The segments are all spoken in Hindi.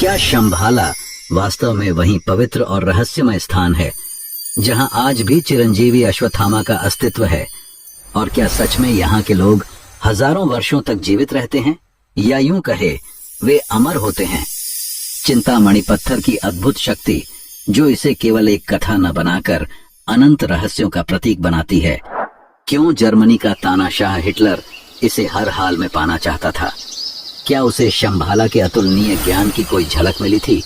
क्या शंभाला वास्तव में वही पवित्र और रहस्यमय स्थान है जहां आज भी चिरंजीवी अश्वत्थामा का अस्तित्व है? और क्या सच में यहाँ के लोग हजारों वर्षों तक जीवित रहते हैं, या यूं कहे वे अमर होते हैं? चिंतामणि पत्थर की अद्भुत शक्ति जो इसे केवल एक कथा न बनाकर अनंत रहस्यों का प्रतीक बनाती है। क्यों जर्मनी का तानाशाह हिटलर इसे हर हाल में पाना चाहता था? क्या उसे शंभाला के अतुलनीय ज्ञान की कोई झलक मिली थी,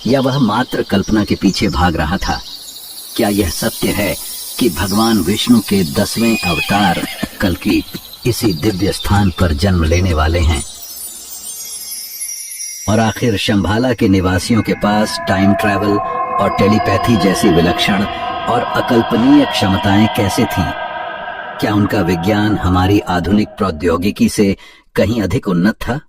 या वह मात्र कल्पना के पीछे भाग रहा था? क्या यह सत्य है कि भगवान विष्णु के 10वें अवतार कल्कि इसी दिव्य स्थान पर जन्म लेने वाले हैं? और आखिर शंभाला के निवासियों के पास टाइम ट्रैवल और टेलीपैथी जैसी विलक्षण और अकल्पनीय क्षमताएं कैसे थीं? क्या उनका विज्ञान हमारी आधुनिक प्रौद्योगिकी से कहीं अधिक उन्नत था?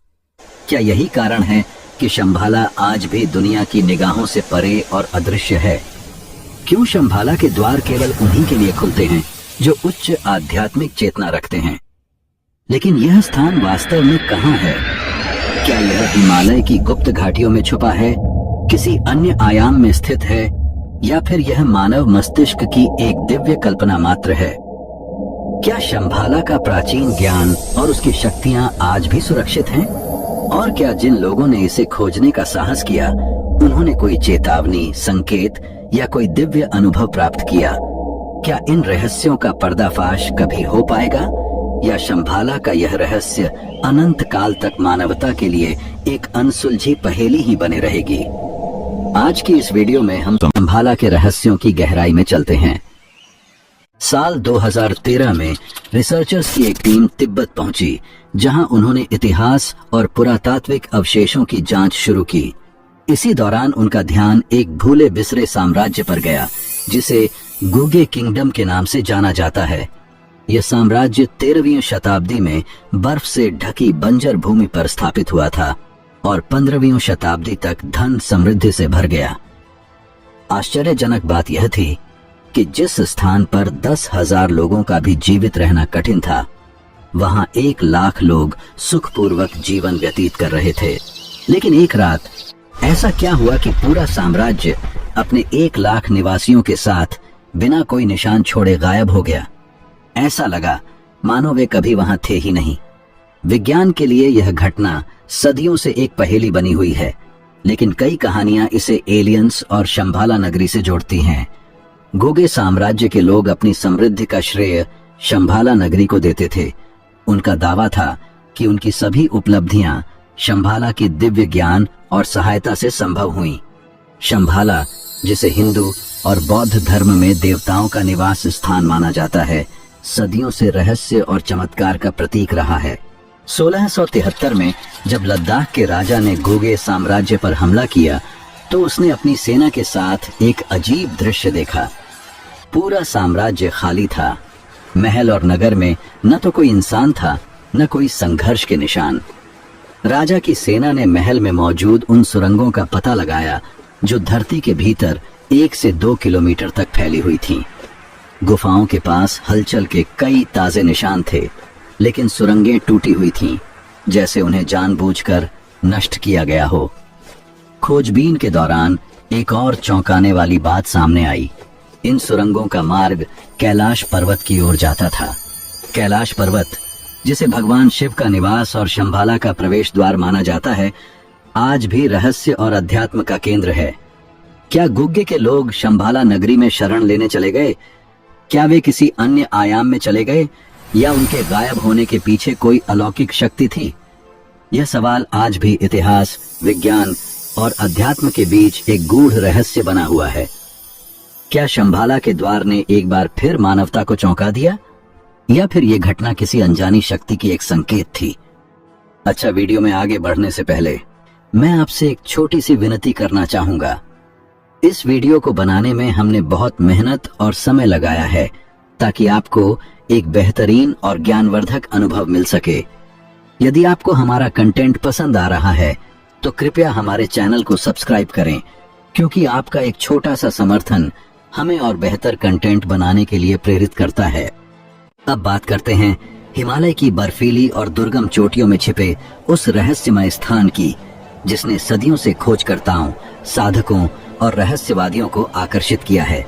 क्या यही कारण है कि शंभाला आज भी दुनिया की निगाहों से परे और अदृश्य है? क्यों शंभाला के द्वार केवल उन्हीं के लिए खुलते हैं जो उच्च आध्यात्मिक चेतना रखते हैं? लेकिन यह स्थान वास्तव में कहाँ है? क्या यह हिमालय की गुप्त घाटियों में छुपा है, किसी अन्य आयाम में स्थित है, या फिर यह मानव मस्तिष्क की एक दिव्य कल्पना मात्र है? क्या शंभाला का प्राचीन ज्ञान और उसकी शक्तियां आज भी सुरक्षित हैं? और क्या जिन लोगों ने इसे खोजने का साहस किया उन्होंने कोई चेतावनी, संकेत या कोई दिव्य अनुभव प्राप्त किया? क्या इन रहस्यों का पर्दाफाश कभी हो पाएगा, या शंभाला का यह रहस्य अनंत काल तक मानवता के लिए एक अनसुलझी पहेली ही बने रहेगी? आज की इस वीडियो में हम शंभाला के रहस्यों की गहराई में चलते हैं। साल 2013 में रिसर्चर्स की एक टीम तिब्बत पहुंची, जहां उन्होंने इतिहास और पुरातात्विक अवशेषों की जांच शुरू की। इसी दौरान उनका ध्यान एक भूले बिसरे साम्राज्य पर गया जिसे गुगे किंगडम के नाम से जाना जाता है। यह साम्राज्य 13वीं शताब्दी में बर्फ से ढकी बंजर भूमि पर स्थापित हुआ था और 15वीं शताब्दी तक धन समृद्धि से भर गया। आश्चर्यजनक बात यह थी कि जिस स्थान पर 10,000 लोगों का भी जीवित रहना कठिन था, वहां 1 लाख लोग सुखपूर्वक जीवन व्यतीत कर रहे थे। लेकिन एक रात ऐसा क्या हुआ कि पूरा साम्राज्य अपने 1 लाख निवासियों के साथ बिना कोई निशान छोड़े गायब हो गया। ऐसा लगा मानो वे कभी वहां थे ही नहीं। विज्ञान के लिए यह घटना सदियों से एक पहेली बनी हुई है, लेकिन कई कहानियां इसे एलियंस और शंभाला नगरी से जोड़ती हैं। गुगे साम्राज्य के लोग अपनी समृद्धि का श्रेय शंभाला नगरी को देते थे। उनका दावा था कि उनकी सभी उपलब्धियां शंभाला की दिव्य ज्ञान और सहायता से संभव हुई। शंभाला, जिसे हिंदू और बौद्ध धर्म में देवताओं का निवास स्थान माना जाता है, सदियों से रहस्य और चमत्कार का प्रतीक रहा है। 1673 में जब लद्दाख के राजा ने गुगे साम्राज्य पर हमला किया तो उसने अपनी सेना के साथ एक अजीब दृश्य देखा। पूरा साम्राज्य खाली था। महल और नगर में न तो कोई इंसान था, न कोई संघर्ष के निशान। राजा की सेना ने महल में मौजूद उन सुरंगों का पता लगाया जो धरती के भीतर 1 से 2 किलोमीटर तक फैली हुई थीं। गुफाओं के पास हलचल के कई ताजे निशान थे, लेकिन सुरंगें टूटी हुई थीं, जैसे उन्हें जानबूझकर नष्ट किया गया हो। खोजबीन के दौरान एक और चौंकाने वाली बात सामने आई। इन सुरंगों का मार्ग कैलाश पर्वत की ओर जाता था। कैलाश पर्वत, जिसे भगवान शिव का निवास और शंभाला का प्रवेश द्वार माना जाता है, आज भी रहस्य और अध्यात्म का केंद्र है। क्या गुग्गे के लोग शंभाला नगरी में शरण लेने चले गए? क्या वे किसी अन्य आयाम में चले गए, या उनके गायब होने के पीछे कोई अलौकिक शक्ति थी? यह सवाल आज भी इतिहास, विज्ञान और अध्यात्म के बीच एक गूढ़ रहस्य बना हुआ है। क्या शंभाला के द्वार ने एक बार फिर मानवता को चौंका दिया, या फिर यह घटना किसी अनजानी शक्ति की एक संकेत थी? अच्छा, वीडियो में आगे बढ़ने से पहले मैं आपसे एक छोटी सी विनती करना चाहूंगा। इस वीडियो को बनाने में हमने बहुत मेहनत और समय लगाया है ताकि आपको एक बेहतरीन और ज्ञानवर्धक अनुभव मिल सके। यदि आपको हमारा कंटेंट पसंद आ रहा है तो कृपया हमारे चैनल को सब्सक्राइब करें, क्योंकि आपका एक छोटा सा समर्थन हमें और बेहतर कंटेंट बनाने के लिए प्रेरित करता है। अब बात करते हैं हिमालय की बर्फीली और दुर्गम चोटियों में छिपे उस रहस्यमय स्थान की जिसने सदियों से खोजकर्ताओं, साधकों और रहस्यवादियों को आकर्षित किया है।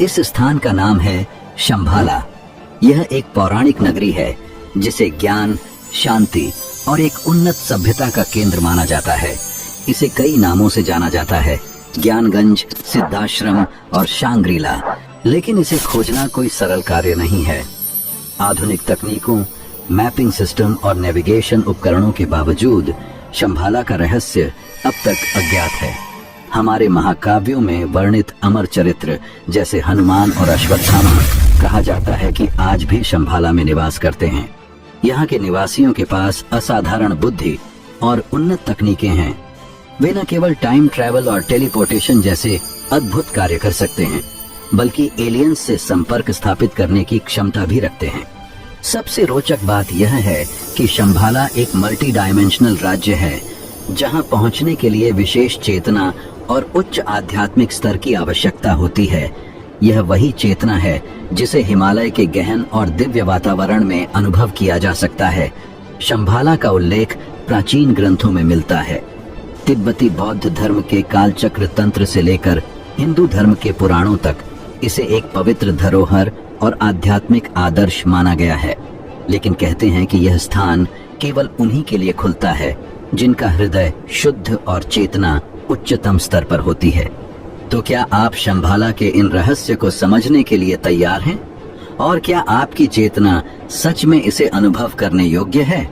इस स्थान का नाम है शंभाला। यह एक पौराणिक नगरी है जिसे ज्ञान, शांति और एक उन्नत सभ्यता का केंद्र माना जाता है। इसे कई नामों से जाना जाता है, ज्ञानगंज, सिद्धाश्रम और शांग्रीला। लेकिन इसे खोजना कोई सरल कार्य नहीं है। आधुनिक तकनीकों, मैपिंग सिस्टम और नेविगेशन उपकरणों के बावजूद शंभाला का रहस्य अब तक अज्ञात है। हमारे महाकाव्यों में वर्णित अमर चरित्र जैसे हनुमान और अश्वत्थामा कहा जाता है कि आज भी शंभाला में निवास करते हैं। यहाँ के निवासियों के पास असाधारण बुद्धि और उन्नत तकनीकें हैं। वे न केवल टाइम ट्रैवल और टेलीपोर्टेशन जैसे अद्भुत कार्य कर सकते हैं, बल्कि एलियंस से संपर्क स्थापित करने की क्षमता भी रखते हैं। सबसे रोचक बात यह है कि शंभाला एक मल्टी डायमेंशनल राज्य है, जहां पहुंचने के लिए विशेष चेतना और उच्च आध्यात्मिक स्तर की आवश्यकता होती है। यह वही चेतना है जिसे हिमालय के गहन और दिव्य वातावरण में अनुभव किया जा सकता है। शंभाला का उल्लेख प्राचीन ग्रंथों में मिलता है। तिब्बती बौद्ध धर्म के कालचक्र तंत्र से लेकर हिंदू धर्म के पुराणों तक इसे एक पवित्र धरोहर और आध्यात्मिक आदर्श माना गया है। लेकिन कहते हैं कि यह स्थान केवल उन्हीं के लिए खुलता है जिनका हृदय शुद्ध और चेतना उच्चतम स्तर पर होती है। तो क्या आप शंभाला के इन रहस्य को समझने के लिए तैयार हैं? और क्या आपकी चेतना सच में इसे अनुभव करने योग्य है?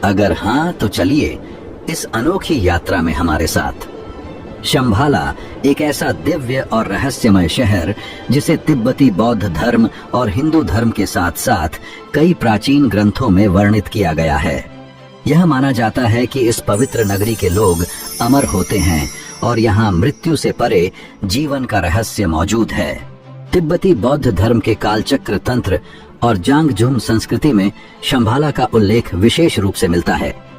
अगर हाँ, तो चलिए इस अनोखी यात्रा में हमारे साथ। शंभाला एक ऐसा दिव्य और रहस्यमय शहर जिसे तिब्बती बौद्ध धर्म और हिंदू धर्म के साथ साथ कई प्राचीन ग्रंथों में वर्णित किया गया है। यह माना जाता है कि इस पवित्र नगरी के लोग अमर होते हैं और यहाँ मृत्यु से परे जीवन का रहस्य मौजूद है। तिब्बती बौद्ध धर्म के कालचक्र तंत्र और जांगझुम संस्कृति में शंभाला का उल्लेख विशेष रूप से मिलता है।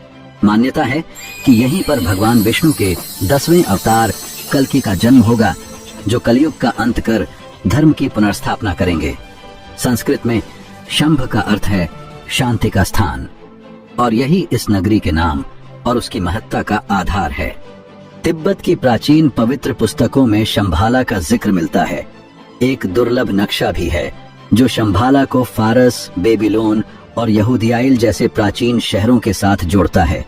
मान्यता है कि यहीं पर भगवान विष्णु के 10वें अवतार कल्कि का जन्म होगा, जो कलयुग का अंत कर धर्म की पुनर्स्थापना करेंगे। संस्कृत में शंभ का अर्थ है शांति का स्थान, और यही इस नगरी के नाम और उसकी महत्ता का आधार है। तिब्बत की प्राचीन पवित्र पुस्तकों में शंभाला का जिक्र मिलता है। एक दुर्लभ नक्शा भी है जो शंभाला को फारस, बेबीलोन और यहूदियाइल जैसे प्राचीन शहरों के साथ जोड़ता है।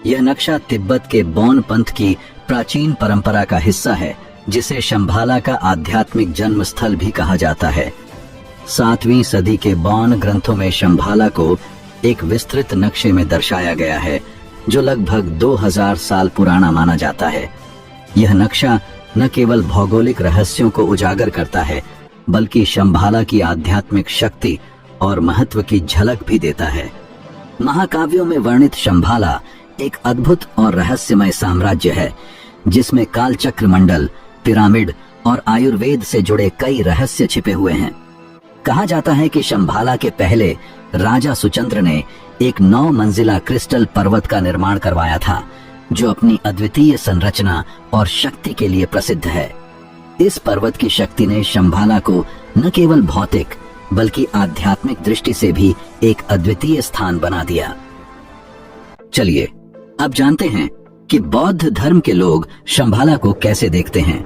यह नक्शा तिब्बत के बौन पंथ की प्राचीन परंपरा का हिस्सा है, जिसे शंभाला का आध्यात्मिक जन्म स्थल भी कहा जाता है। 7वीं सदी के बौन ग्रंथों में शंभाला को एक विस्तृत नक्शे में दर्शाया गया है, जो लगभग 2000 साल पुराना माना जाता है। यह नक्शा न केवल भौगोलिक रहस्यों को उजागर करता है, बल्कि शंभाला की आध्यात्मिक शक्ति और महत्व की झलक भी देता है। महाकाव्यों में वर्णित शंभाला एक अद्भुत और रहस्यमय साम्राज्य है, जिसमें कालचक्र मंडल, पिरामिड और आयुर्वेद से जुड़े कई रहस्य छिपे हुए हैं। कहा जाता है कि शंभाला के पहले राजा सुचंद्र ने एक 9 मंजिला क्रिस्टल पर्वत का निर्माण करवाया था, जो अपनी अद्वितीय संरचना और शक्ति के लिए प्रसिद्ध है। इस पर्वत की शक्ति ने शंभाला को न केवल भौतिक बल्कि आध्यात्मिक दृष्टि से भी एक अद्वितीय स्थान बना दिया। चलिए अब जानते हैं कि बौद्ध धर्म के लोग शंभाला को कैसे देखते हैं।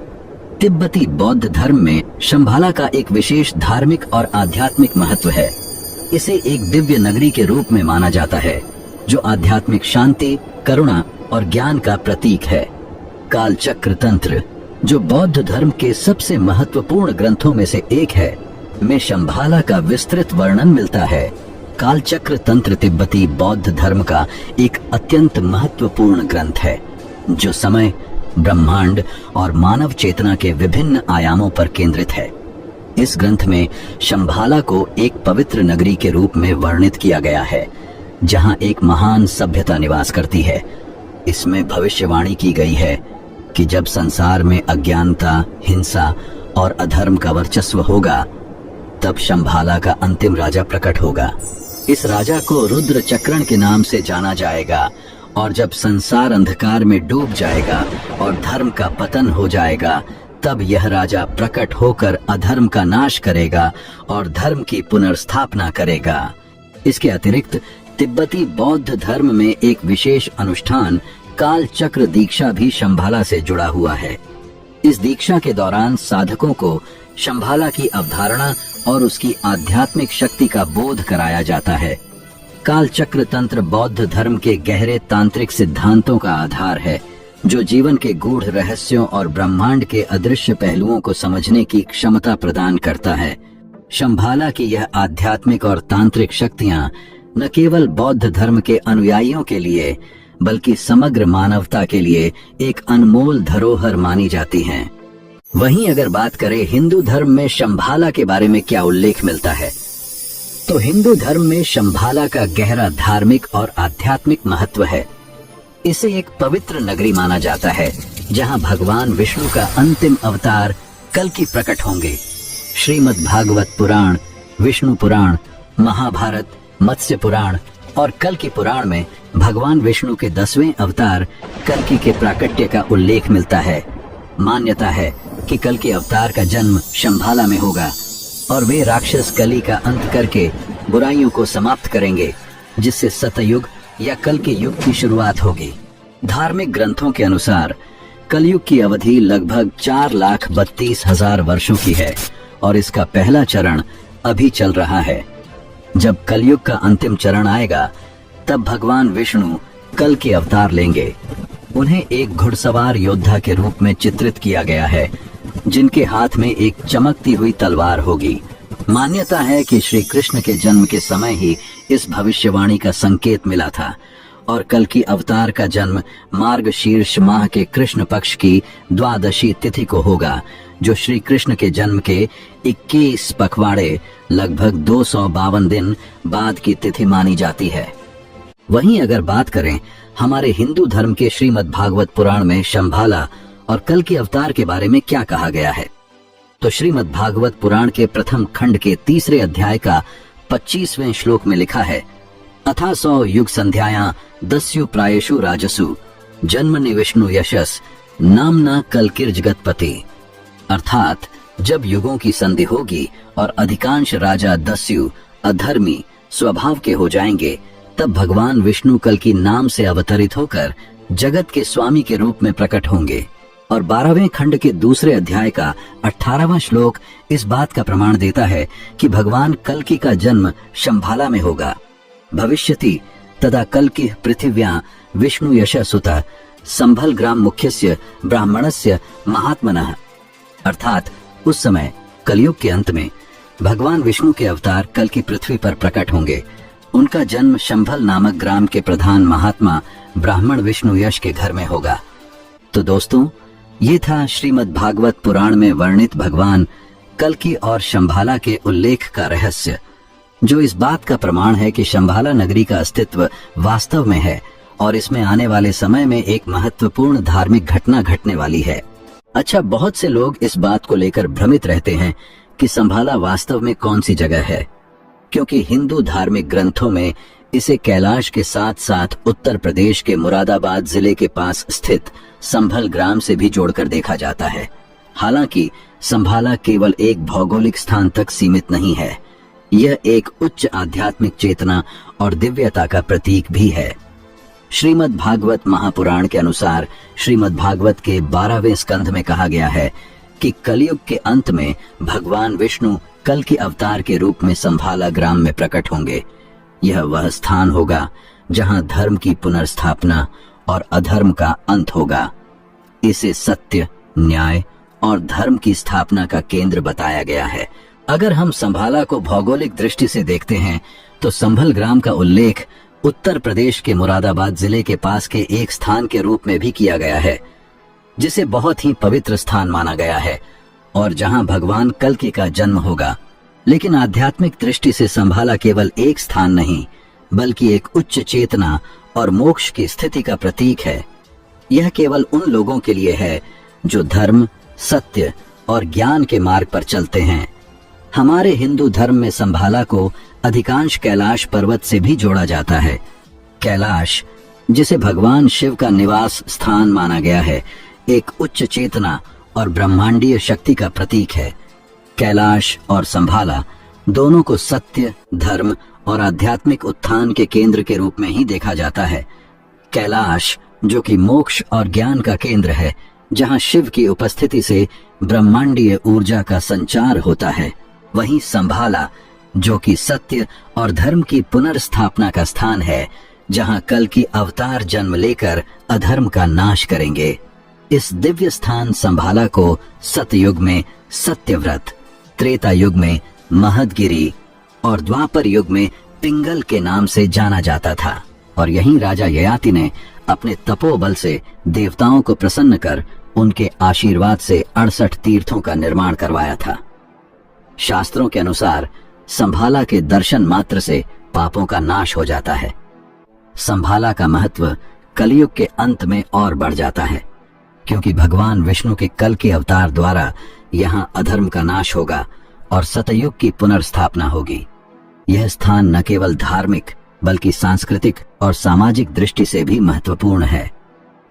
तिब्बती बौद्ध धर्म में शंभाला का एक विशेष धार्मिक और आध्यात्मिक महत्व है। इसे एक दिव्य नगरी के रूप में माना जाता है, जो आध्यात्मिक शांति, करुणा और ज्ञान का प्रतीक है। कालचक्र तंत्र, जो बौद्ध धर्म के सबसे महत्वपूर्ण ग्रंथों में से एक है, में शंभाला का विस्तृत वर्णन मिलता है। कालचक्र तंत्र तिब्बती बौद्ध धर्म का एक अत्यंत महत्वपूर्ण ग्रंथ है, जो समय, ब्रह्मांड और मानव चेतना के विभिन्न आयामों पर केंद्रित है। इस ग्रंथ में शंभाला को एक पवित्र नगरी के रूप में वर्णित किया गया है, जहां एक महान सभ्यता निवास करती है। इसमें भविष्यवाणी की गई है कि जब संसार में अज्ञानता, हिंसा और अधर्म का वर्चस्व होगा, तब शंभाला का अंतिम राजा प्रकट होगा। इस राजा को रुद्र चक्रण के नाम से जाना जाएगा, और जब संसार अंधकार में डूब जाएगा और धर्म का पतन हो जाएगा, तब यह राजा प्रकट होकर अधर्म का नाश करेगा और धर्म की पुनर्स्थापना करेगा। इसके अतिरिक्त तिब्बती बौद्ध धर्म में एक विशेष अनुष्ठान काल चक्र दीक्षा भी शंभाला से जुड़ा हुआ है। इस दीक्षा के दौरान साधकों को शंभाला की अवधारणा और उसकी आध्यात्मिक शक्ति का बोध कराया जाता है। काल चक्र तंत्र बौद्ध धर्म के गहरे तांत्रिक सिद्धांतों का आधार है, जो जीवन के गूढ़ रहस्यों और ब्रह्मांड के अदृश्य पहलुओं को समझने की क्षमता प्रदान करता है। शंभाला की यह आध्यात्मिक और तांत्रिक शक्तियां न केवल बौद्ध धर्म के अनुयायियों के लिए बल्कि समग्र मानवता के लिए एक अनमोल धरोहर मानी जाती हैं। वहीं अगर बात करें हिंदू धर्म में शंभाला के बारे में क्या उल्लेख मिलता है, तो हिंदू धर्म में शंभाला का गहरा धार्मिक और आध्यात्मिक महत्व है। इसे एक पवित्र नगरी माना जाता है, जहां भगवान विष्णु का अंतिम अवतार कल्कि प्रकट होंगे। श्रीमद् भागवत पुराण, विष्णु पुराण, महाभारत, मत्स्य पुराण और कल्कि पुराण में भगवान विष्णु के 10वें अवतार कल्कि के प्राकट्य का उल्लेख मिलता है। मान्यता है कि कल्कि अवतार का जन्म शंभाला में होगा और वे राक्षस कली का अंत करके बुराइयों को समाप्त करेंगे, जिससे सतयुग या कल्कि युग की शुरुआत होगी। धार्मिक ग्रंथों के अनुसार कलयुग की अवधि लगभग 4,32,000 वर्षों की है और इसका पहला चरण अभी चल रहा है। जब कलयुग का अंतिम चरण आएगा, तब भगवान विष्णु कल के अवतार लेंगे। उन्हें एक घुड़सवार योद्धा के रूप में चित्रित किया गया है, जिनके हाथ में एक चमकती हुई तलवार होगी। मान्यता है कि श्री कृष्ण के जन्म के समय ही इस भविष्यवाणी का संकेत मिला था और कल की अवतार का जन्म मार्गशीर्ष माह के कृष्ण पक्ष की द्वादशी तिथि को होगा, जो श्री कृष्ण के जन्म के 21 पखवाड़े लगभग 252 दिन बाद की तिथि मानी जाती है। वहीं अगर बात करें हमारे हिंदू धर्म के श्रीमद् भागवत पुराण में शंभाला और कल के अवतार के बारे में क्या कहा गया है, तो श्रीमद् भागवत पुराण के प्रथम खंड के 3 अध्याय का 25वें श्लोक में लिखा है, अथा सौ युग संध्याया दस्यु प्रायेषु राजसु जन्मनि विष्णु यशस नामना कलकिर्जगतपति। अर्थात जब युगों की संधि होगी और अधिकांश राजा दस्यु अधर्मी स्वभाव के हो जाएंगे, तब भगवान विष्णु कल की नाम से अवतरित होकर जगत के स्वामी के रूप में प्रकट होंगे। और 12वें खंड के 2 अध्याय का 18वां श्लोक इस बात का प्रमाण देता है कि भगवान कल्कि का जन्म शंभाला में होगा। भविष्यति तदा कल्कि पृथिव्यां विष्णु यशसुता संभल ग्राम मुख्यस्य ब्राह्मणस्य महात्मनः। अर्थात उस समय कलयुग के अंत में भगवान विष्णु के अवतार कल की पृथ्वी पर प्रकट होंगे। उनका जन्म शंभल नामक ग्राम के प्रधान महात्मा ब्राह्मण विष्णु यश के घर में होगा। तो दोस्तों, ये था श्रीमद् भागवत पुराण में वर्णित भगवान कल्कि और शंभाला के उल्लेख का रहस्य, जो इस बात का प्रमाण है कि शंभाला नगरी का अस्तित्व वास्तव में है और इसमें आने वाले समय में एक महत्वपूर्ण धार्मिक घटना घटने वाली है। अच्छा, बहुत से लोग इस बात को लेकर भ्रमित रहते हैं कि शंभाला वास्तव में कौन सी जगह है, क्योंकि हिंदू धार्मिक ग्रंथों में इसे कैलाश के साथ साथ उत्तर प्रदेश के मुरादाबाद जिले के पास स्थित संभल ग्राम से भी जोड़कर देखा जाता है। हालांकि शंभाला केवल एक भौगोलिक स्थान तक सीमित नहीं है, यह एक उच्च आध्यात्मिक चेतना और दिव्यता का प्रतीक भी है। श्रीमद् भागवत महापुराण के अनुसार श्रीमद् भागवत के 12वें स्कंध में कहा गया है कि कलयुग के अंत में भगवान विष्णु कल के अवतार के रूप में शंभाला ग्राम में प्रकट होंगे। यह वह स्थान होगा जहां धर्म की पुनर्स्थापना और अधर्म का अंत होगा। इसे सत्य, न्याय और धर्म की स्थापना का केंद्र बताया गया है। अगर हम शंभाला को भौगोलिक दृष्टि से देखते हैं, तो संभल ग्राम का उल्लेख उत्तर प्रदेश के मुरादाबाद जिले के पास के एक स्थान के रूप में भी किया गया है, जिसे बहुत ही पवित्र स्थान माना गया है और जहां भगवान कल्कि का जन्म होगा। लेकिन आध्यात्मिक दृष्टि से शंभाला केवल एक स्थान नहीं, बल्कि एक उच्च चेतना और मोक्ष की स्थिति का प्रतीक है। यह केवल उन लोगों के लिए है जो धर्म, सत्य और ज्ञान के मार्ग पर चलते हैं। हमारे हिंदू धर्म में शंभाला को अधिकांश कैलाश पर्वत से भी जोड़ा जाता है। कैलाश, जिसे भगवान शिव का निवास स्थान माना गया है, एक उच्च चेतना और ब्रह्मांडीय शक्ति का प्रतीक है। कैलाश और शंभाला दोनों को सत्य, धर्म और आध्यात्मिक उत्थान के केंद्र के रूप में ही देखा जाता है। कैलाश जो कि मोक्ष और ज्ञान का केंद्र है, जहां शिव की उपस्थिति से ब्रह्मांडीय ऊर्जा का संचार होता है, वहीं संभाला जो कि सत्य और धर्म की पुनर्स्थापना का स्थान है, जहां कल की अवतार जन्म लेकर अधर्म का नाश करेंगे। इस दिव्य स्थान संभाला को सतयुग में सत्यव्रत, त्रेता युग में महदगिरी और द्वापर युग में पिंगल के नाम से जाना जाता था। और यहीं राजा ययाति ने अपने तपोबल से देवताओं को प्रसन्न कर उनके आशीर्वाद से 68 तीर्थों का निर्माण करवाया था। शास्त्रों के अनुसार संभाला के दर्शन मात्र से पापों का नाश हो जाता है। संभाला का महत्व कलयुग के अंत में और बढ़ जाता है, क्योंकि भगवान विष्णु के कल के अवतार द्वारा यहां अधर्म का नाश होगा और सतयुग की पुनर्स्थापना होगी। यह स्थान न केवल धार्मिक बल्कि सांस्कृतिक और सामाजिक दृष्टि से भी महत्वपूर्ण है।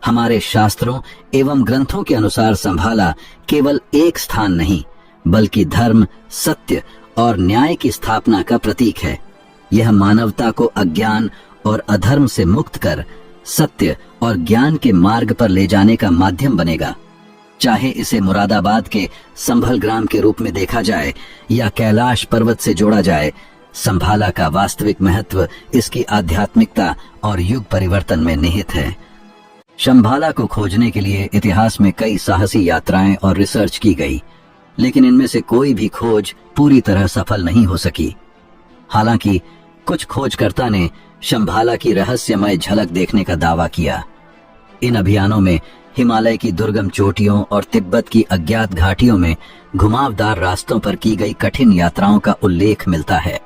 हमारे शास्त्रों एवं ग्रंथों के अनुसार संभाला केवल एक स्थान नहीं, बल्कि धर्म, सत्य और न्याय की स्थापना का प्रतीक है। यह मानवता को अज्ञान और अधर्म से मुक्त कर सत्य और ज्ञान के मार्ग पर ले जाने का माध्यम बनेगा। चाहे इसे मुरादाबाद के संभल ग्राम के रूप में देखा जाए या कैलाश पर्वत से जोड़ा जाए, संभाला का वास्तविक महत्व इसकी आध्यात्मिकता और युग परिवर्तन में निहित है। संभाला को खोजने के लिए इतिहास में कई साहसी यात्राएं और रिसर्च की गई, लेकिन इनमें से कोई भी खोज पूरी तरह सफल नहीं हो सकी। हालांकि कुछ खोजकर्ता ने शंभाला की रहस्यमय झलक देखने का दावा किया। इन अभियानों में हिमालय की दुर्गम चोटियों और तिब्बत की अज्ञात घाटियों में घुमावदार रास्तों पर की गई कठिन यात्राओं का उल्लेख मिलता है।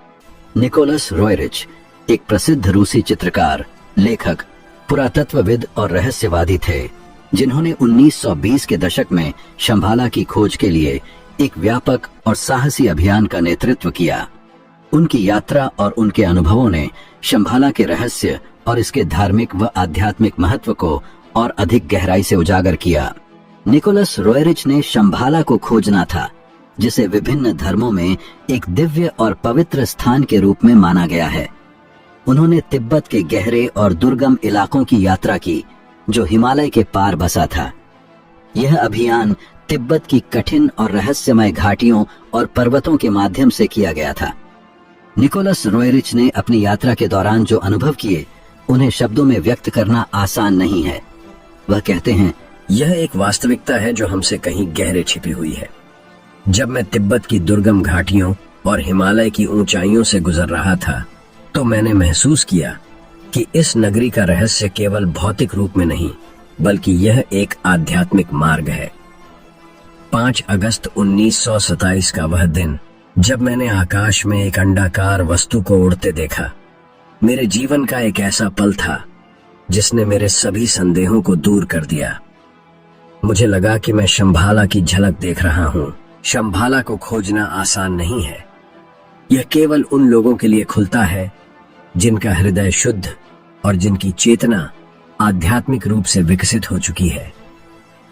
निकोलस रोयरिच एक प्रसिद्ध रूसी चित्रकार, लेखक, पुरातत्वविद और रहस्यवादी थे, जिन्होंने 1920 के दशक में शंभाला की खोज के लिए एक व्यापक और साहसी अभियान का नेतृत्व किया। उनकी यात्रा और उनके अनुभवों ने शंभाला के रहस्य और इसके धार्मिक व आध्यात्मिक महत्व को और अधिक गहराई से उजागर किया। निकोलस रोयरिच ने शंभाला को खोजना था, जिसे विभिन्न धर्मों में एक दिव्य और पवित्र स्थान के रूप में माना गया है। उन्होंने तिब्बत के गहरे और दुर्गम इलाकों की यात्रा की, जो हिमालय के पार बसा था। यह अभियान तिब्बत की कठिन और रहस्यमय घाटियों और पर्वतों के माध्यम से किया गया था। निकोलस रोयरिच ने अपनी यात्रा के दौरान जो अनुभव किए, उन्हें शब्दों में व्यक्त करना आसान नहीं है। वह कहते हैं, यह एक वास्तविकता है जो हमसे कहीं गहरे छिपी हुई है। जब मैं तिब्बत की दुर्गम घाटियों और हिमालय की ऊंचाइयों से गुजर रहा था, तो मैंने महसूस किया कि इस नगरी का रहस्य केवल भौतिक रूप में नहीं, बल्कि यह एक आध्यात्मिक मार्ग है। 5 अगस्त 1927 का वह दिन, जब मैंने आकाश में एक अंडाकार वस्तु को उड़ते देखा, मेरे जीवन का एक ऐसा पल था जिसने मेरे सभी संदेहों को दूर कर दिया। मुझे लगा कि मैं शंभाला की झलक देख रहा हूँ। शंभाला को खोजना आसान नहीं है। यह केवल उन लोगों के लिए खुलता है जिनका हृदय शुद्ध और जिनकी चेतना आध्यात्मिक रूप से विकसित हो चुकी है।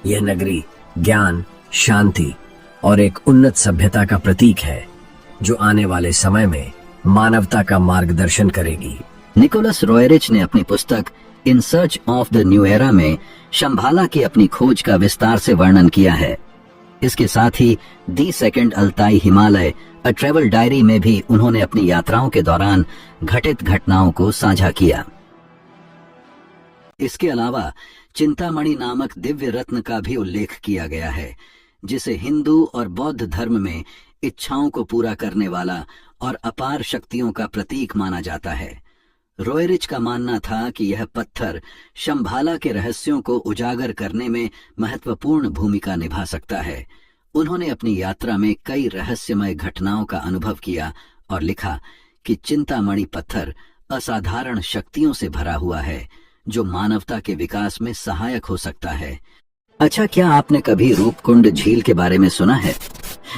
यह नगरी ज्ञान, शांति और एक उन्नत सभ्यता का प्रतीक है, जो आने वाले समय में मानवता का मार्गदर्शन करेगी। निकोलस रोयरिच ने अपनी पुस्तक in search of the new era में शंभाला की अपनी खोज का विस्तार से वर्णन किया है। इसके साथ ही the second Altai Himalaya a travel diary में भी उन्होंने अपनी यात्राओं के दौरान घटित घटनाओं को साझा किया। इसके अलावा चिंतामणि नामक दिव्य रत्न का भी उल्लेख किया गया है, जिसे हिंदू और बौद्ध धर्म में इच्छाओं को पूरा करने वाला और अपार शक्तियों का प्रतीक माना जाता है। रोयरिच का मानना था कि यह पत्थर शंभाला के रहस्यों को उजागर करने में महत्वपूर्ण भूमिका निभा सकता है। उन्होंने अपनी यात्रा में कई रहस्यमय घटनाओं का अनुभव किया और लिखा कि चिंतामणि पत्थर असाधारण शक्तियों से भरा हुआ है, जो मानवता के विकास में सहायक हो सकता है। अच्छा, क्या आपने कभी रूपकुंड झील के बारे में सुना है,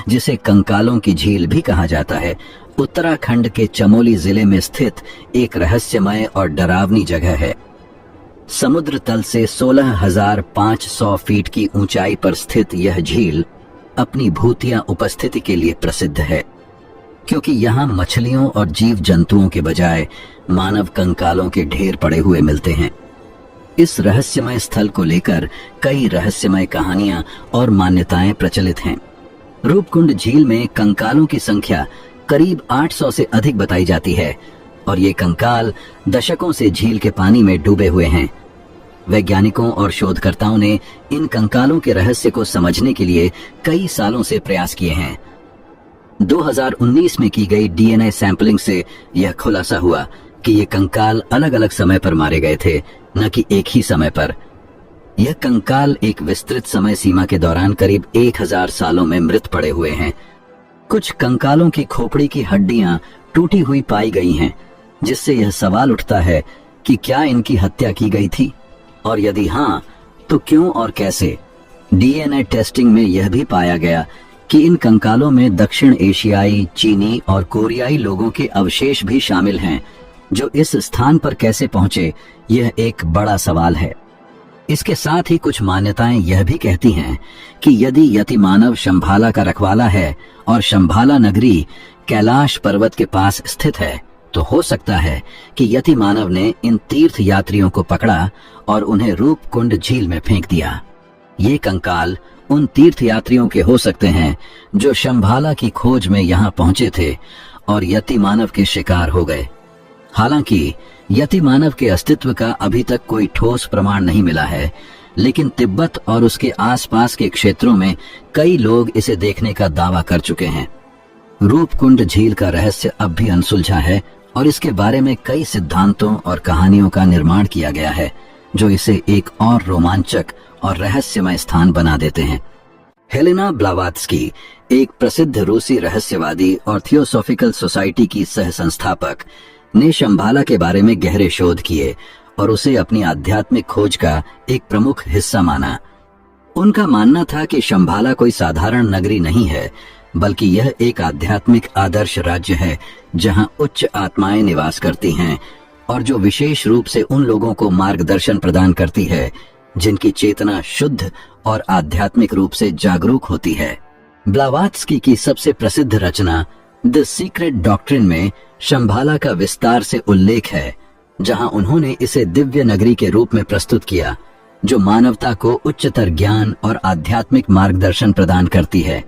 जिसे कंकालों की झील भी कहा जाता है? उत्तराखंड के चमोली जिले में स्थित एक रहस्यमय और डरावनी जगह है। समुद्र तल से 16,500 फीट की ऊंचाई पर स्थित यह झील अपनी भूतिया उपस्थिति के लिए प्रसिद्ध है, क्योंकि यहाँ मछलियों और जीव जंतुओं के बजाय मानव कंकालों के ढेर पड़े हुए मिलते हैं। इस रहस्यमय स्थल को लेकर कई रहस्यमय कहानियां और मान्यताएं प्रचलित हैं। रूपकुंड झील में कंकालों की संख्या करीब 800 से अधिक बताई जाती है और ये कंकाल दशकों से झील के पानी में डूबे हुए हैं। वैज्ञानिकों और शोधकर्ताओं ने इन कंकालों के रहस्य को समझने के लिए कई सालों से प्रयास किए हैं। 2019 में की गई डीएनए सैंपलिंग से यह खुलासा हुआ कि ये कंकाल अलग अलग समय पर मारे गए थे, न कि एक ही समय पर। यह कंकाल एक विस्तृत समय सीमा के दौरान करीब 1000 सालों में मृत पड़े हुए हैं। कुछ कंकालों की खोपड़ी की हड्डियां टूटी हुई पाई गई हैं, जिससे यह सवाल उठता है कि क्या इनकी हत्या की गई थी, और यदि हाँ तो क्यों और कैसे। डीएनए टेस्टिंग में यह भी पाया गया कि इन कंकालों में दक्षिण एशियाई, चीनी और कोरियाई लोगों के अवशेष भी शामिल हैं, जो इस स्थान पर कैसे पहुंचे, यह एक बड़ा सवाल है। इसके साथ ही कुछ मान्यताएं यह भी कहती हैं कि यदि यतिमानव शंभाला का रखवाला है और शंभाला नगरी कैलाश पर्वत के पास स्थित है, तो हो सकता है कि यतिमानव ने इन तीर्थ यात्रियों को पकड़ा और उन्हें रूपकुंड झील में फेंक दिया। ये कंकाल उन तीर्थ यात्रियों के हो सकते हैं जो शंभाला की खोज में यहाँ पहुंचे थे और यतिमानव के शिकार हो गए। हालांकि यतिमानव के अस्तित्व का अभी तक कोई ठोस प्रमाण नहीं मिला है, लेकिन तिब्बत और उसके आसपास के क्षेत्रों में कई लोग इसे देखने का दावा कर चुके हैं। रूपकुंड झील का रहस्य अब भी अनसुलझा है और इसके बारे में कई सिद्धांतों और कहानियों का निर्माण किया गया है, जो इसे एक और रोमांचक और रहस्यमय स्थान बना देते हैं। हेलेना ब्लावात्स्की, एक प्रसिद्ध रूसी रहस्यवादी और थियोसॉफिकल सोसाइटी की सह संस्थापक, ने शंभाला के बारे में गहरे शोध किए और उसे अपनी आध्यात्मिक खोज का एक प्रमुख हिस्सा माना। उनका मानना था कि शंभाला कोई साधारण नगरी नहीं है, बल्कि यह एक आध्यात्मिक आदर्श राज्य है जहां उच्च आत्माएं निवास करती हैं और जो विशेष रूप से उन लोगों को मार्गदर्शन प्रदान करती है जिनकी चेतना शुद्ध और आध्यात्मिक रूप से जागरूक होती है। ब्लावात्स्की की सबसे प्रसिद्ध रचना द सीक्रेट डॉक्ट्रिन में शंभाला का विस्तार से उल्लेख है, जहां उन्होंने इसे दिव्य नगरी के रूप में प्रस्तुत किया जो मानवता को उच्चतर ज्ञान और आध्यात्मिक मार्गदर्शन प्रदान करती है।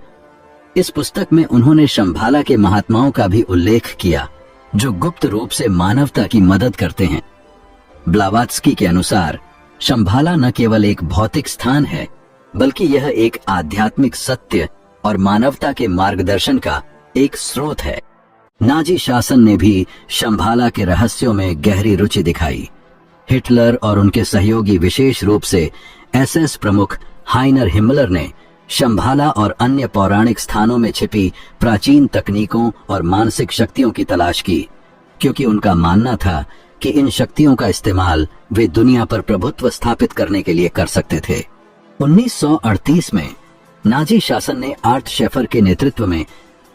इस पुस्तक में उन्होंने शंभाला के महात्माओं का भी उल्लेख किया जो गुप्त रूप से मानवता की मदद करते हैं। ब्लावात्स्की के अनुसार शंभाला न केवल एक भौतिक स्थान है, बल्कि यह एक आध्यात्मिक सत्य और मानवता के मार्गदर्शन का एक स्रोत है। नाजी शासन ने भी शंभाला के रहस्यों में गहरी रुचि दिखाई। हिटलर और उनके सहयोगी, विशेष रूप से एसएस प्रमुख हाइनर हिमलर, ने शंभाला और अन्य पौराणिक स्थानों में छिपी प्राचीन तकनीकों और मानसिक शक्तियों की तलाश की, क्योंकि उनका मानना था कि इन शक्तियों का इस्तेमाल वे दुनिया पर प्रभुत्व स्थापित करने के लिए कर सकते थे। 1938 में नाजी शासन ने आर्ट शेफर के नेतृत्व में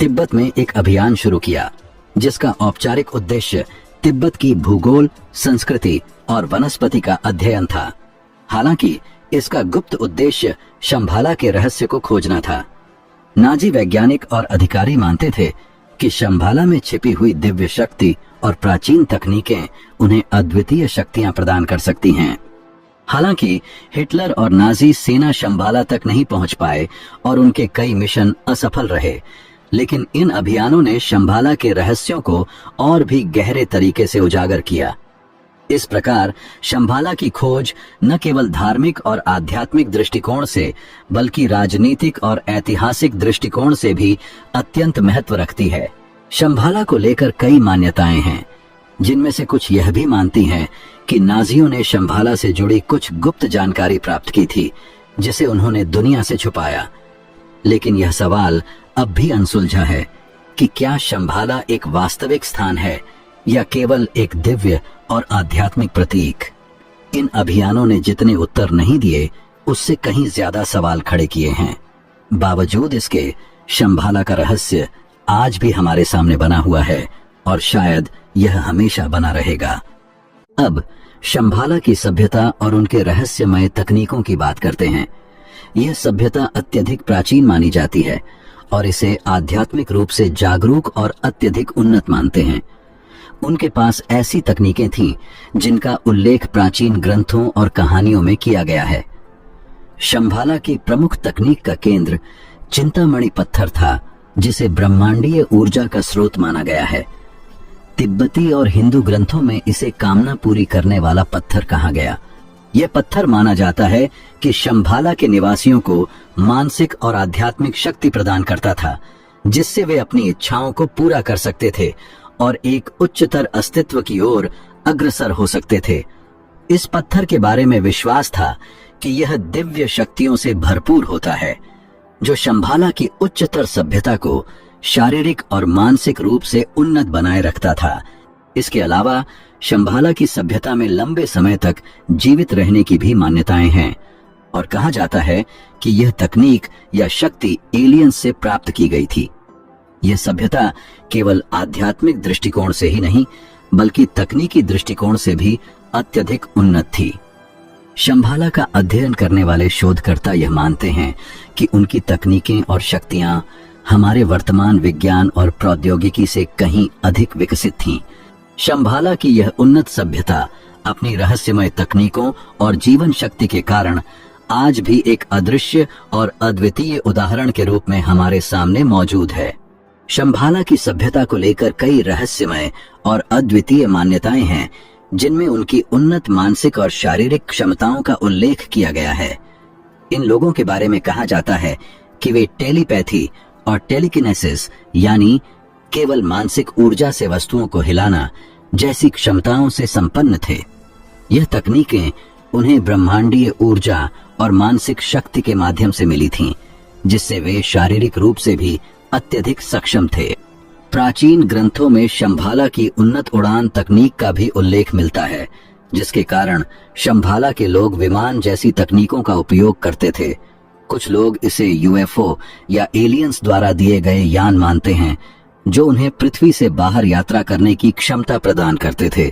तिब्बत में एक अभियान शुरू किया, जिसका औपचारिक उद्देश्य तिब्बत की भूगोल, संस्कृति और वनस्पति का अध्ययन था। हालांकि इसका गुप्त उद्देश्य शंभाला के रहस्य को खोजना था। नाजी वैज्ञानिक और अधिकारी मानते थे कि शंभाला में छिपी हुई दिव्य शक्ति और प्राचीन तकनीकें उन्हें अद्वितीय शक्तियां प्रदान कर सकती हैं। हालांकि हिटलर और नाजी सेना शंभाला तक नहीं पहुंच पाए और उनके कई मिशन असफल रहे, लेकिन इन अभियानों ने शंभाला के रहस्यों को और भी गहरे तरीके से उजागर किया। इस प्रकार शंभाला की खोज न केवल धार्मिक और आध्यात्मिक दृष्टिकोण से, बल्कि राजनीतिक और ऐतिहासिक दृष्टिकोण से भी अत्यंत महत्व रखती है। शंभाला को लेकर कई मान्यताएं हैं, जिनमें से कुछ यह भी मानती हैं कि नाजियों ने शंभाला से जुड़ी कुछ गुप्त जानकारी प्राप्त की थी, जिसे उन्होंने दुनिया से छुपाया। लेकिन यह सवाल अब भी अनसुलझा है कि क्या शंभाला एक वास्तविक स्थान है या केवल एक दिव्य और आध्यात्मिक प्रतीक। इन अभियानों ने जितने उत्तर नहीं दिए, उससे कहीं ज्यादा सवाल खड़े किए हैं। बावजूद इसके, शंभाला का रहस्य आज भी हमारे सामने बना हुआ है और शायद यह हमेशा बना रहेगा। अब शंभाला की सभ्यता और उनके रहस्यमय तकनीकों की बात करते हैं। यह सभ्यता अत्यधिक प्राचीन मानी जाती है और इसे आध्यात्मिक रूप से जागरूक और अत्यधिक उन्नत मानते हैं। उनके पास ऐसी तकनीकें थीं जिनका उल्लेख प्राचीन ग्रंथों और कहानियों में किया गया है। शंभाला की प्रमुख तकनीक का केंद्र चिंतामणि पत्थर था, जिसे ब्रह्मांडीय ऊर्जा का स्रोत माना गया है। तिब्बती और हिंदू ग्रंथों में इसे कामना पूरी करने वाला पत्थर कहा गया। यह पत्थर माना जाता है कि शंभाला के निवासियों को मानसिक और आध्यात्मिक शक्ति प्रदान करता था, जिससे वे अपनी इच्छाओं को पूरा कर सकते थे और एक उच्चतर अस्तित्व की ओर अग्रसर हो सकते थे। इस पत्थर के बारे में विश्वास था कि यह दिव्य शक्तियों से भरपूर होता है, जो शंभाला की उच्चतर सभ्यता को शारीरिक और मानसिक रूप से उन्नत बनाए रखता था। इसके अलावा शंभाला की सभ्यता में लंबे समय तक जीवित रहने की भी मान्यताएं हैं और कहा जाता है कि यह तकनीक या शक्ति एलियंस से प्राप्त की गई थी। यह सभ्यता केवल आध्यात्मिक दृष्टिकोण से ही नहीं, बल्कि तकनीकी दृष्टिकोण से भी अत्यधिक उन्नत थी। शंभाला का अध्ययन करने वाले शोधकर्ता यह मानते हैं कि उनकी तकनीकें और शक्तियां हमारे वर्तमान विज्ञान और प्रौद्योगिकी से कहीं अधिक विकसित थीं। शंभाला की यह उन्नत सभ्यता अपनी रहस्यमय तकनीकों और जीवन शक्ति के कारण आज भी एक अदृश्य और अद्वितीय उदाहरण के रूप में हमारे सामने मौजूद है। शंभाला की सभ्यता को लेकर कई रहस्यमय और अद्वितीय मान्यताएं हैं, जिनमें उनकी उन्नत मानसिक और शारीरिक क्षमताओं का उल्लेख किया गया है। इन लोगों के बारे में कहा जाता है कि वे टेलीपैथी और टेलीकिनेसिस यानी केवल मानसिक ऊर्जा से वस्तुओं को हिलाना जैसी क्षमताओं से संपन्न थे। यह तकनीकें उन्हें ब्रह्मांडीय ऊर्जा और मानसिक शक्ति के माध्यम से मिली थीं, जिससे वे शारीरिक रूप से भी अत्यधिक सक्षम थे। प्राचीन ग्रंथों में शंभाला की उन्नत उड़ान तकनीक का भी उल्लेख मिलता है, जिसके कारण शंभाला के लोग विमान जैसी तकनीकों का उपयोग करते थे। कुछ लोग इसे यूएफओ या एलियंस द्वारा दिए गए यान मानते हैं, जो उन्हें पृथ्वी से बाहर यात्रा करने की क्षमता प्रदान करते थे।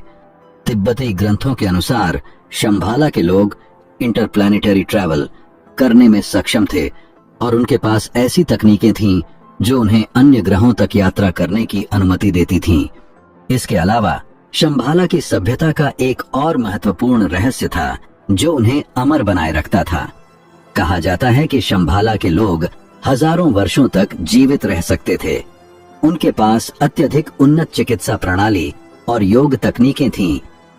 तिब्बती ग्रंथों के अनुसार शंभाला के लोग इंटरप्लैनेटरी ट्रैवल करने में सक्षम थे और उनके पास ऐसी तकनीकें थीं जो उन्हें अन्य ग्रहों तक यात्रा करने की अनुमति देती थीं। इसके अलावा शंभाला की सभ्यता का एक और महत्वपूर्ण रहस्य था जो उन्हें अमर बनाए रखता था। कहा जाता है कि शंभाला के लोग हजारों वर्षों तक जीवित रह सकते थे। उनके पास अत्यधिक उन्नत चिकित्सा प्रणाली और योग तकनीकें थीं,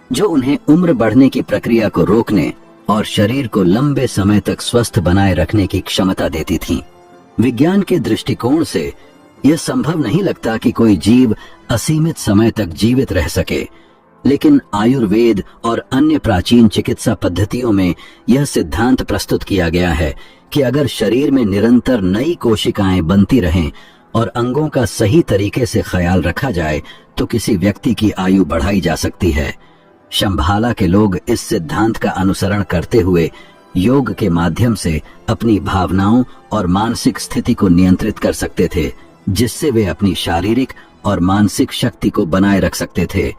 जो उन्हें उम्र बढ़ने की प्रक्रिया को रोकने और शरीर को लंबे समय तक स्वस्थ बनाए रखने की क्षमता देती थीं। विज्ञान के दृष्टिकोण से यह संभव नहीं लगता कि कोई जीव असीमित समय तक जीवित रह सके, लेकिन आयुर्वेद और अन्य प्राचीन चिकित्सा पद्धतियों में यह सिद्धांत प्रस्तुत किया गया है कि अगर शरीर में निरंतर नई कोशिकाएं बनती रहें और अंगों का सही तरीके से ख्याल रखा जाए तो किसी व्यक्ति की आयु बढ़ाई जा सकती है। शंभाला के लोग इस सिद्धांत का अनुसरण करते हुए योग के माध्यम से अपनी भावनाओं और मानसिक स्थिति को नियंत्रित कर सकते थे, जिससे वे अपनी शारीरिक और मानसिक शक्ति को बनाए रख सकते थे।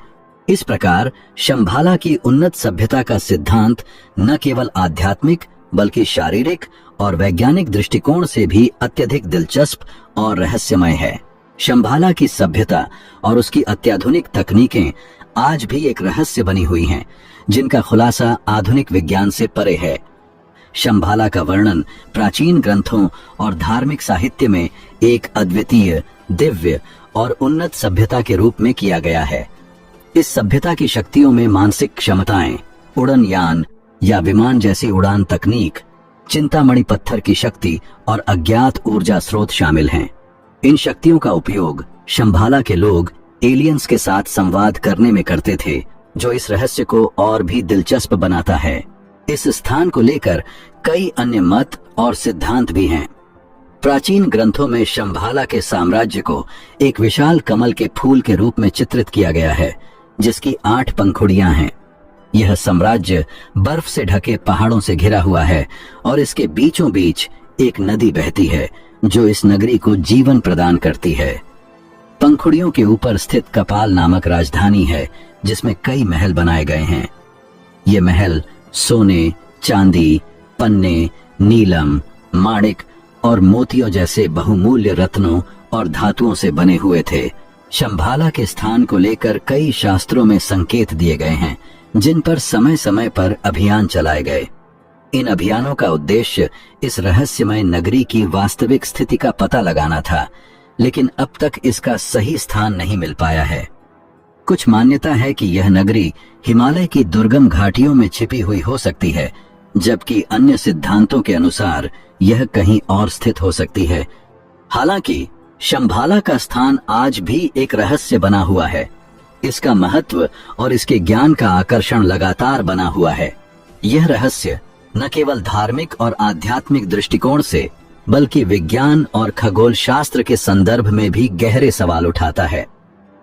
इस प्रकार शंभाला की उन्नत सभ्यता का सिद्धांत न केवल आध्यात्मिक बल्कि शारीरिक और वैज्ञानिक दृष्टिकोण से भी अत्यधिक दिलचस्प और रहस्यमय है। शंभाला की सभ्यता और उसकी अत्याधुनिक तकनीकें आज भी एक रहस्य बनी हुई हैं, जिनका खुलासा आधुनिक विज्ञान से परे है। शंभाला का वर्णन प्राचीन ग्रंथों और धार्मिक साहित्य में एक अद्वितीय, दिव्य और उन्नत सभ्यता के रूप में किया गया है। इस सभ्यता की शक्तियों में मानसिक क्षमताएं, उड़न यान या विमान जैसी उड़ान तकनीक, चिंतामणि पत्थर की शक्ति और अज्ञात ऊर्जा स्रोत शामिल हैं। इन शक्तियों का उपयोग शंभाला के लोग एलियंस के साथ संवाद करने में करते थे, जो इस रहस्य को और भी दिलचस्प बनाता है। इस स्थान को लेकर कई अन्य मत और सिद्धांत भी हैं। प्राचीन ग्रंथों में शंभाला के साम्राज्य को एक विशाल कमल के फूल के रूप में चित्रित किया गया है, जिसकी 8 पंखुड़ियां हैं। यह साम्राज्य बर्फ से ढके पहाड़ों से घिरा हुआ है और इसके बीचों बीच एक नदी बहती है, जो इस नगरी को जीवन प्रदान करती है। पंखुड़ियों के ऊपर स्थित कपाल नामक राजधानी है, जिसमें कई महल बनाए गए हैं। ये महल सोने, चांदी, पन्ने, नीलम, माणिक और मोतियों जैसे बहुमूल्य रत्नों और धातुओं से बने हुए थे। शंभाला के स्थान को लेकर कई शास्त्रों में संकेत दिए गए हैं, जिन पर समय समय पर अभियान चलाए गए। इन अभियानों का उद्देश्य इस रहस्यमय नगरी की वास्तविक स्थिति का पता लगाना था, लेकिन अब तक इसका सही स्थान नहीं मिल पाया है। कुछ मान्यता है कि यह नगरी हिमालय की दुर्गम घाटियों में छिपी हुई हो सकती है, जबकि अन्य सिद्धांतों के अनुसार यह कहीं और स्थित हो सकती है। हालांकि शंभाला का स्थान आज भी एक रहस्य बना हुआ है। इसका महत्व और इसके ज्ञान का आकर्षण लगातार बना हुआ है। यह रहस्य न केवल धार्मिक और आध्यात्मिक दृष्टिकोण से, बल्कि विज्ञान और खगोल शास्त्र के संदर्भ में भी गहरे सवाल उठाता है।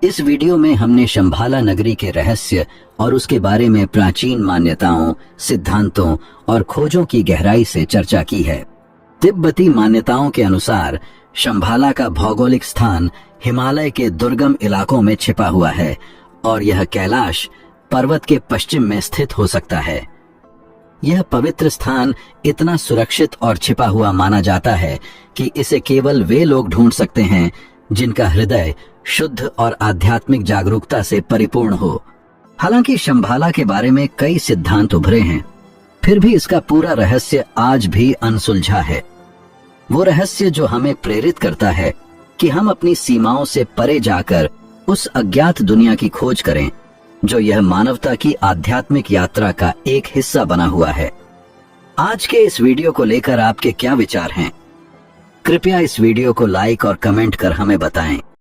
इस वीडियो में हमने शंभाला नगरी के रहस्य और उसके बारे में प्राचीन मान्यताओं, सिद्धांतों और खोजों की गहराई से चर्चा की है। तिब्बती मान्यताओं के अनुसार शंभाला का भौगोलिक स्थान हिमालय के दुर्गम इलाकों में छिपा हुआ है और यह कैलाश पर्वत के पश्चिम में स्थित हो सकता है। यह पवित्र स्थान इतना सुरक्षित और छिपा हुआ माना जाता है कि इसे केवल वे लोग ढूंढ सकते हैं जिनका हृदय शुद्ध और आध्यात्मिक जागरूकता से परिपूर्ण हो। हालांकि शंभाला के बारे में कई सिद्धांत उभरे हैं, फिर भी इसका पूरा रहस्य आज भी अनसुलझा है। वो रहस्य जो हमें प्रेरित करता है कि हम अपनी सीमाओं से परे जाकर उस अज्ञात दुनिया की खोज करें, जो यह मानवता की आध्यात्मिक यात्रा का एक हिस्सा बना हुआ है। आज के इस वीडियो को लेकर आपके क्या विचार हैं? कृपया इस वीडियो को लाइक और कमेंट कर हमें बताएं।